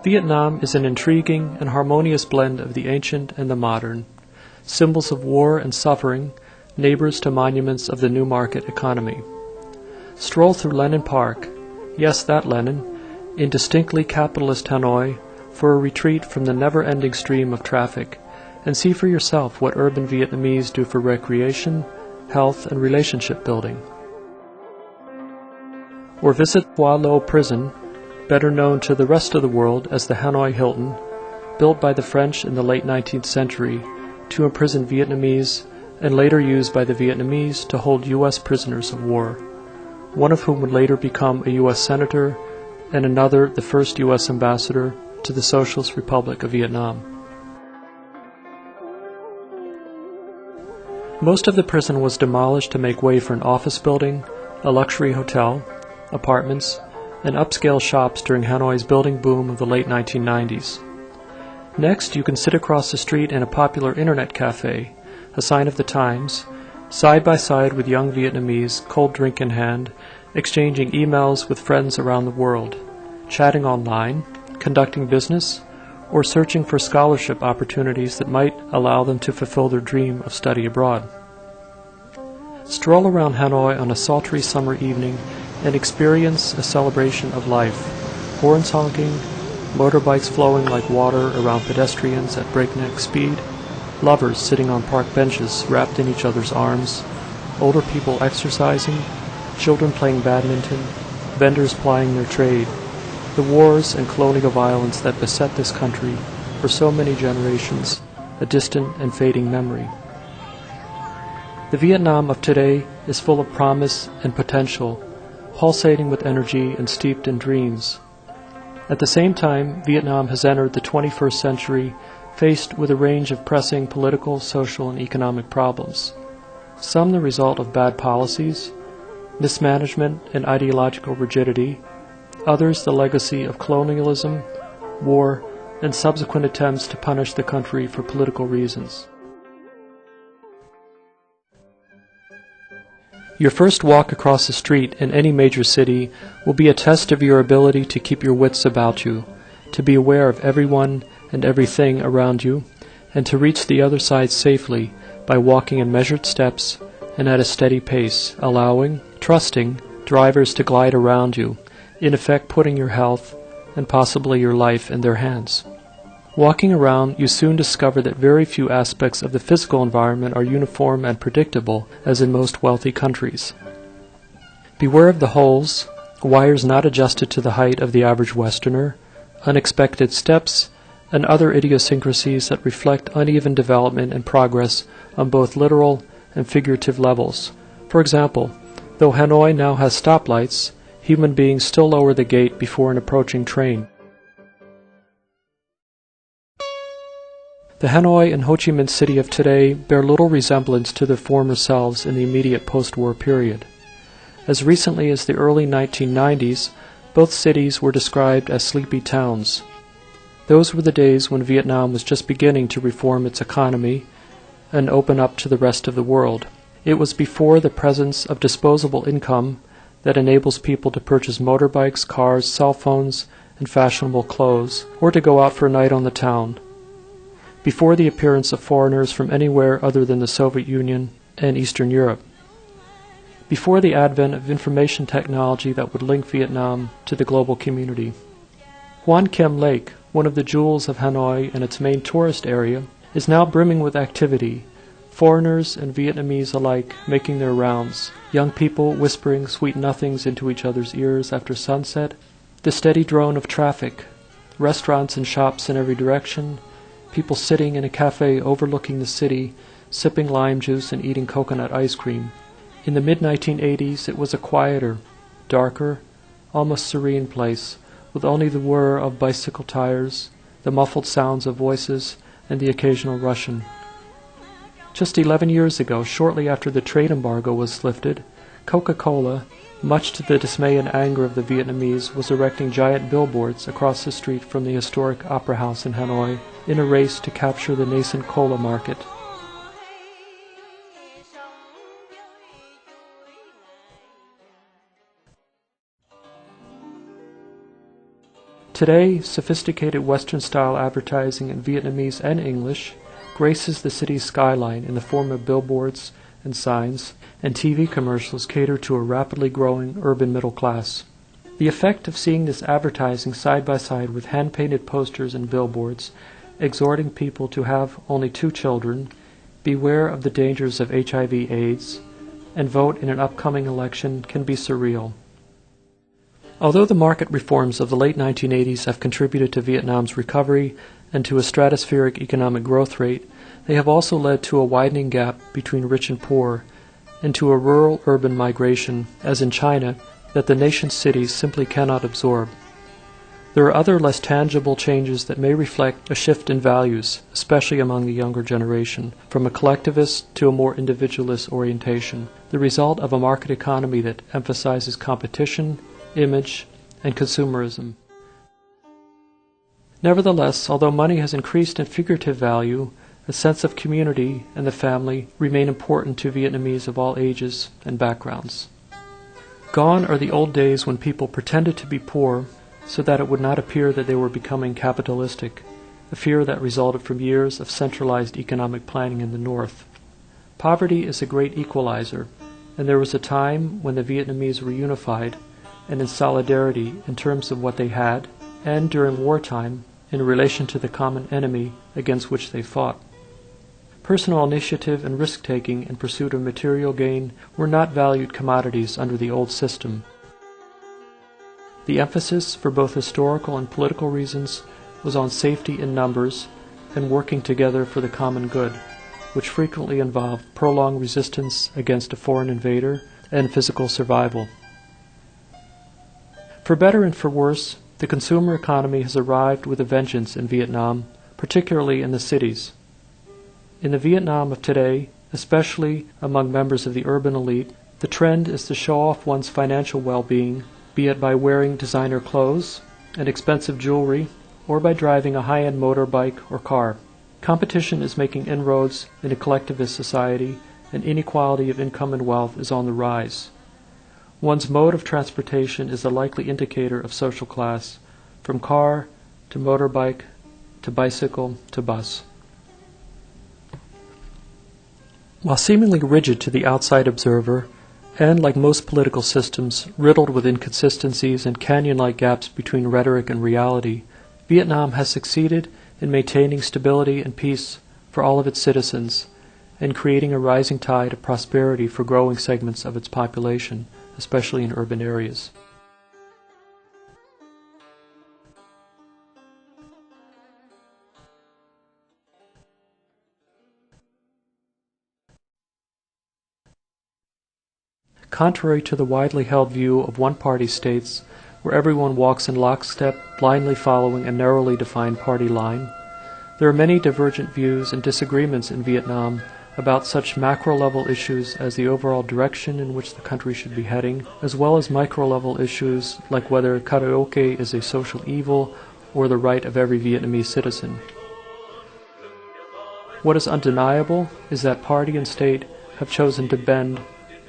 Vietnam is an intriguing and harmonious blend of the ancient and the modern, symbols of war and suffering, neighbors to monuments of the new market economy. Stroll through Lenin Park, yes, that Lenin, in distinctly capitalist Hanoi for a retreat from the never-ending stream of traffic, and see for yourself what urban Vietnamese do for recreation, health, and relationship building. Or visit Hoa Lo Prison, better known to the rest of the world as the Hanoi Hilton, built by the French in the late 19th century to imprison Vietnamese and later used by the Vietnamese to hold U.S. prisoners of war, one of whom would later become a U.S. senator and another the first U.S. ambassador to the Socialist Republic of Vietnam. Most of the prison was demolished to make way for an office building, a luxury hotel, apartments, and upscale shops during Hanoi's building boom of the late 1990s. Next, you can sit across the street in a popular internet cafe, a sign of the times, side by side with young Vietnamese, cold drink in hand, exchanging emails with friends around the world, chatting online, conducting business, or searching for scholarship opportunities that might allow them to fulfill their dream of study abroad. Stroll around Hanoi on a sultry summer evening and experience a celebration of life, horns honking, motorbikes flowing like water around pedestrians at breakneck speed, lovers sitting on park benches wrapped in each other's arms, older people exercising, children playing badminton, vendors plying their trade, the wars and colonial violence that beset this country for so many generations, a distant and fading memory. The Vietnam of today is full of promise and potential, pulsating with energy and steeped in dreams. At the same time, Vietnam has entered the 21st century faced with a range of pressing political, social, and economic problems, some the result of bad policies, mismanagement, and ideological rigidity, others the legacy of colonialism, war, and subsequent attempts to punish the country for political reasons. Your first walk across the street in any major city will be a test of your ability to keep your wits about you, to be aware of everyone and everything around you, and to reach the other side safely by walking in measured steps and at a steady pace, allowing, trusting, drivers to glide around you, in effect putting your health and possibly your life in their hands. Walking around, you soon discover that very few aspects of the physical environment are uniform and predictable, as in most wealthy countries. Beware of the holes, wires not adjusted to the height of the average Westerner, unexpected steps, and other idiosyncrasies that reflect uneven development and progress on both literal and figurative levels. For example, though Hanoi now has stoplights, human beings still lower the gate before an approaching train. The Hanoi and Ho Chi Minh City of today bear little resemblance to their former selves in the immediate post-war period. As recently as the early 1990s, both cities were described as sleepy towns. Those were the days when Vietnam was just beginning to reform its economy and open up to the rest of the world. It was before the presence of disposable income that enables people to purchase motorbikes, cars, cell phones, and fashionable clothes, or to go out for a night on the town. Before the appearance of foreigners from anywhere other than the Soviet Union and Eastern Europe. Before the advent of information technology that would link Vietnam to the global community. Hoan Kiem Lake, one of the jewels of Hanoi and its main tourist area, is now brimming with activity, foreigners and Vietnamese alike making their rounds, young people whispering sweet nothings into each other's ears after sunset, the steady drone of traffic, restaurants and shops in every direction, people sitting in a cafe overlooking the city, sipping lime juice and eating coconut ice cream. In the mid-1980s, it was a quieter, darker, almost serene place, with only the whir of bicycle tires, the muffled sounds of voices, and the occasional Russian. Just 11 years ago, shortly after the trade embargo was lifted, Coca-Cola, much to the dismay and anger of the Vietnamese, was erecting giant billboards across the street from the historic Opera House in Hanoi in a race to capture the nascent cola market. Today, sophisticated Western-style advertising in Vietnamese and English graces the city's skyline in the form of billboards and signs, and TV commercials cater to a rapidly growing urban middle class. The effect of seeing this advertising side by side with hand-painted posters and billboards exhorting people to have only 2 children, beware of the dangers of HIV/AIDS, and vote in an upcoming election can be surreal. Although the market reforms of the late 1980s have contributed to Vietnam's recovery and to a stratospheric economic growth rate, they have also led to a widening gap between rich and poor, and to a rural-urban migration, as in China, that the nation's cities simply cannot absorb. There are other less tangible changes that may reflect a shift in values, especially among the younger generation, from a collectivist to a more individualist orientation, the result of a market economy that emphasizes competition, image, and consumerism. Nevertheless, although money has increased in figurative value, a sense of community and the family remain important to Vietnamese of all ages and backgrounds. Gone are the old days when people pretended to be poor so that it would not appear that they were becoming capitalistic, a fear that resulted from years of centralized economic planning in the North. Poverty is a great equalizer, and there was a time when the Vietnamese were unified and in solidarity in terms of what they had, and during wartime in relation to the common enemy against which they fought. Personal initiative and risk-taking in pursuit of material gain were not valued commodities under the old system. The emphasis, for both historical and political reasons, was on safety in numbers and working together for the common good, which frequently involved prolonged resistance against a foreign invader and physical survival. For better and for worse, the consumer economy has arrived with a vengeance in Vietnam, particularly in the cities. In the Vietnam of today, especially among members of the urban elite, the trend is to show off one's financial well-being, be it by wearing designer clothes and expensive jewelry, or by driving a high-end motorbike or car. Competition is making inroads in a collectivist society, and inequality of income and wealth is on the rise. One's mode of transportation is a likely indicator of social class, from car to motorbike to bicycle to bus. While seemingly rigid to the outside observer, and like most political systems, riddled with inconsistencies and canyon-like gaps between rhetoric and reality, Vietnam has succeeded in maintaining stability and peace for all of its citizens, and creating a rising tide of prosperity for growing segments of its population, especially in urban areas. Contrary to the widely held view of one-party states, where everyone walks in lockstep, blindly following a narrowly defined party line, there are many divergent views and disagreements in Vietnam about such macro-level issues as the overall direction in which the country should be heading, as well as micro-level issues like whether karaoke is a social evil or the right of every Vietnamese citizen. What is undeniable is that party and state have chosen to bend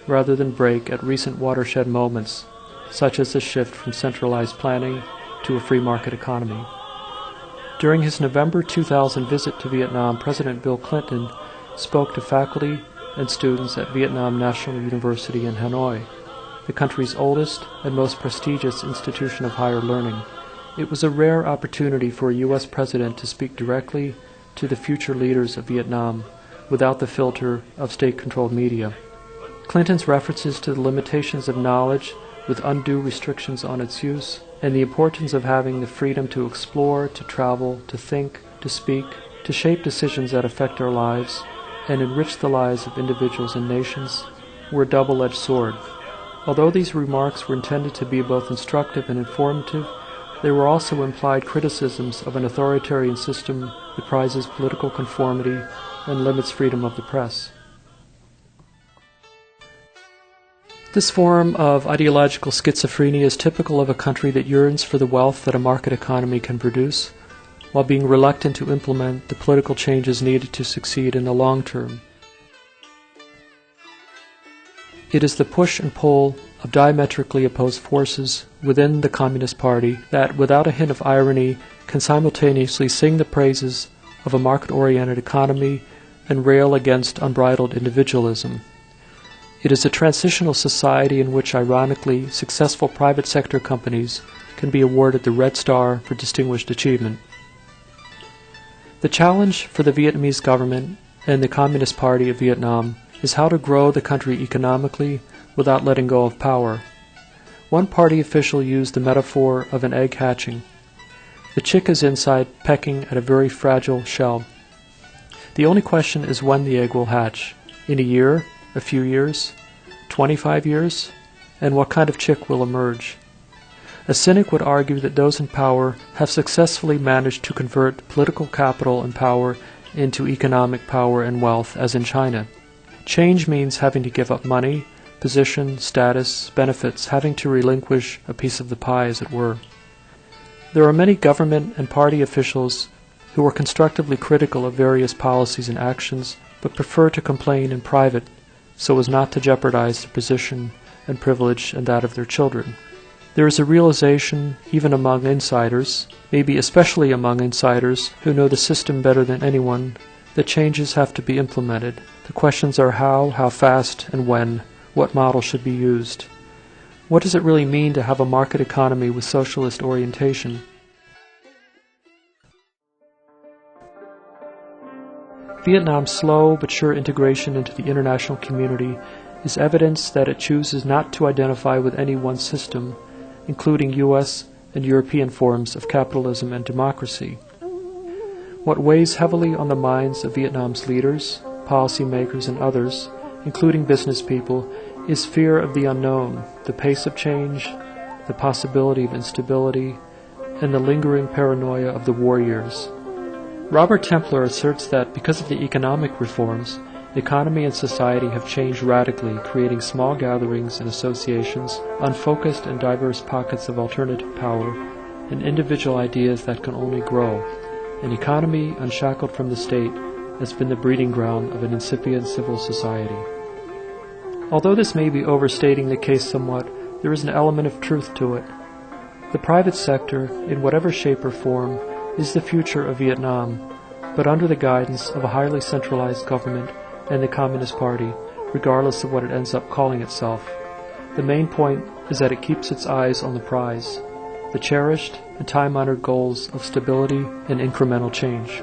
rather than break at recent watershed moments, such as the shift from centralized planning to a free market economy. During his November 2000 visit to Vietnam, President Bill Clinton spoke to faculty and students at Vietnam National University in Hanoi, the country's oldest and most prestigious institution of higher learning. It was a rare opportunity for a U.S. president to speak directly to the future leaders of Vietnam without the filter of state-controlled media. Clinton's references to the limitations of knowledge with undue restrictions on its use, and the importance of having the freedom to explore, to travel, to think, to speak, to shape decisions that affect our lives and enrich the lives of individuals and nations, were a double-edged sword. Although these remarks were intended to be both instructive and informative, they were also implied criticisms of an authoritarian system that prizes political conformity and limits freedom of the press. This form of ideological schizophrenia is typical of a country that yearns for the wealth that a market economy can produce, while being reluctant to implement the political changes needed to succeed in the long term. It is the push and pull of diametrically opposed forces within the Communist Party that, without a hint of irony, can simultaneously sing the praises of a market-oriented economy and rail against unbridled individualism. It is a transitional society in which, ironically, successful private sector companies can be awarded the Red Star for distinguished achievement. The challenge for the Vietnamese government and the Communist Party of Vietnam is how to grow the country economically without letting go of power. One party official used the metaphor of an egg hatching. The chick is inside, pecking at a very fragile shell. The only question is when the egg will hatch. In a year? A few years? 25 years? And what kind of chick will emerge? A cynic would argue that those in power have successfully managed to convert political capital and power into economic power and wealth, as in China. Change means having to give up money, position, status, benefits, having to relinquish a piece of the pie, as it were. There are many government and party officials who are constructively critical of various policies and actions, but prefer to complain in private so as not to jeopardize their position and privilege and that of their children. There is a realization, even among insiders, maybe especially among insiders who know the system better than anyone, that changes have to be implemented. The questions are how fast, and when. What model should be used? What does it really mean to have a market economy with socialist orientation? Vietnam's slow but sure integration into the international community is evidence that it chooses not to identify with any one system, including U.S. and European forms of capitalism and democracy. What weighs heavily on the minds of Vietnam's leaders, policymakers, and others, including business people, is fear of the unknown, the pace of change, the possibility of instability, and the lingering paranoia of the war years. Robert Templer asserts that because of the economic reforms, economy and society have changed radically, creating small gatherings and associations, unfocused and diverse pockets of alternative power, and individual ideas that can only grow. An economy unshackled from the state has been the breeding ground of an incipient civil society. Although this may be overstating the case somewhat, there is an element of truth to it. The private sector, in whatever shape or form, is the future of Vietnam, but under the guidance of a highly centralized government and the Communist Party, regardless of what it ends up calling itself. The main point is that it keeps its eyes on the prize, the cherished and time-honored goals of stability and incremental change.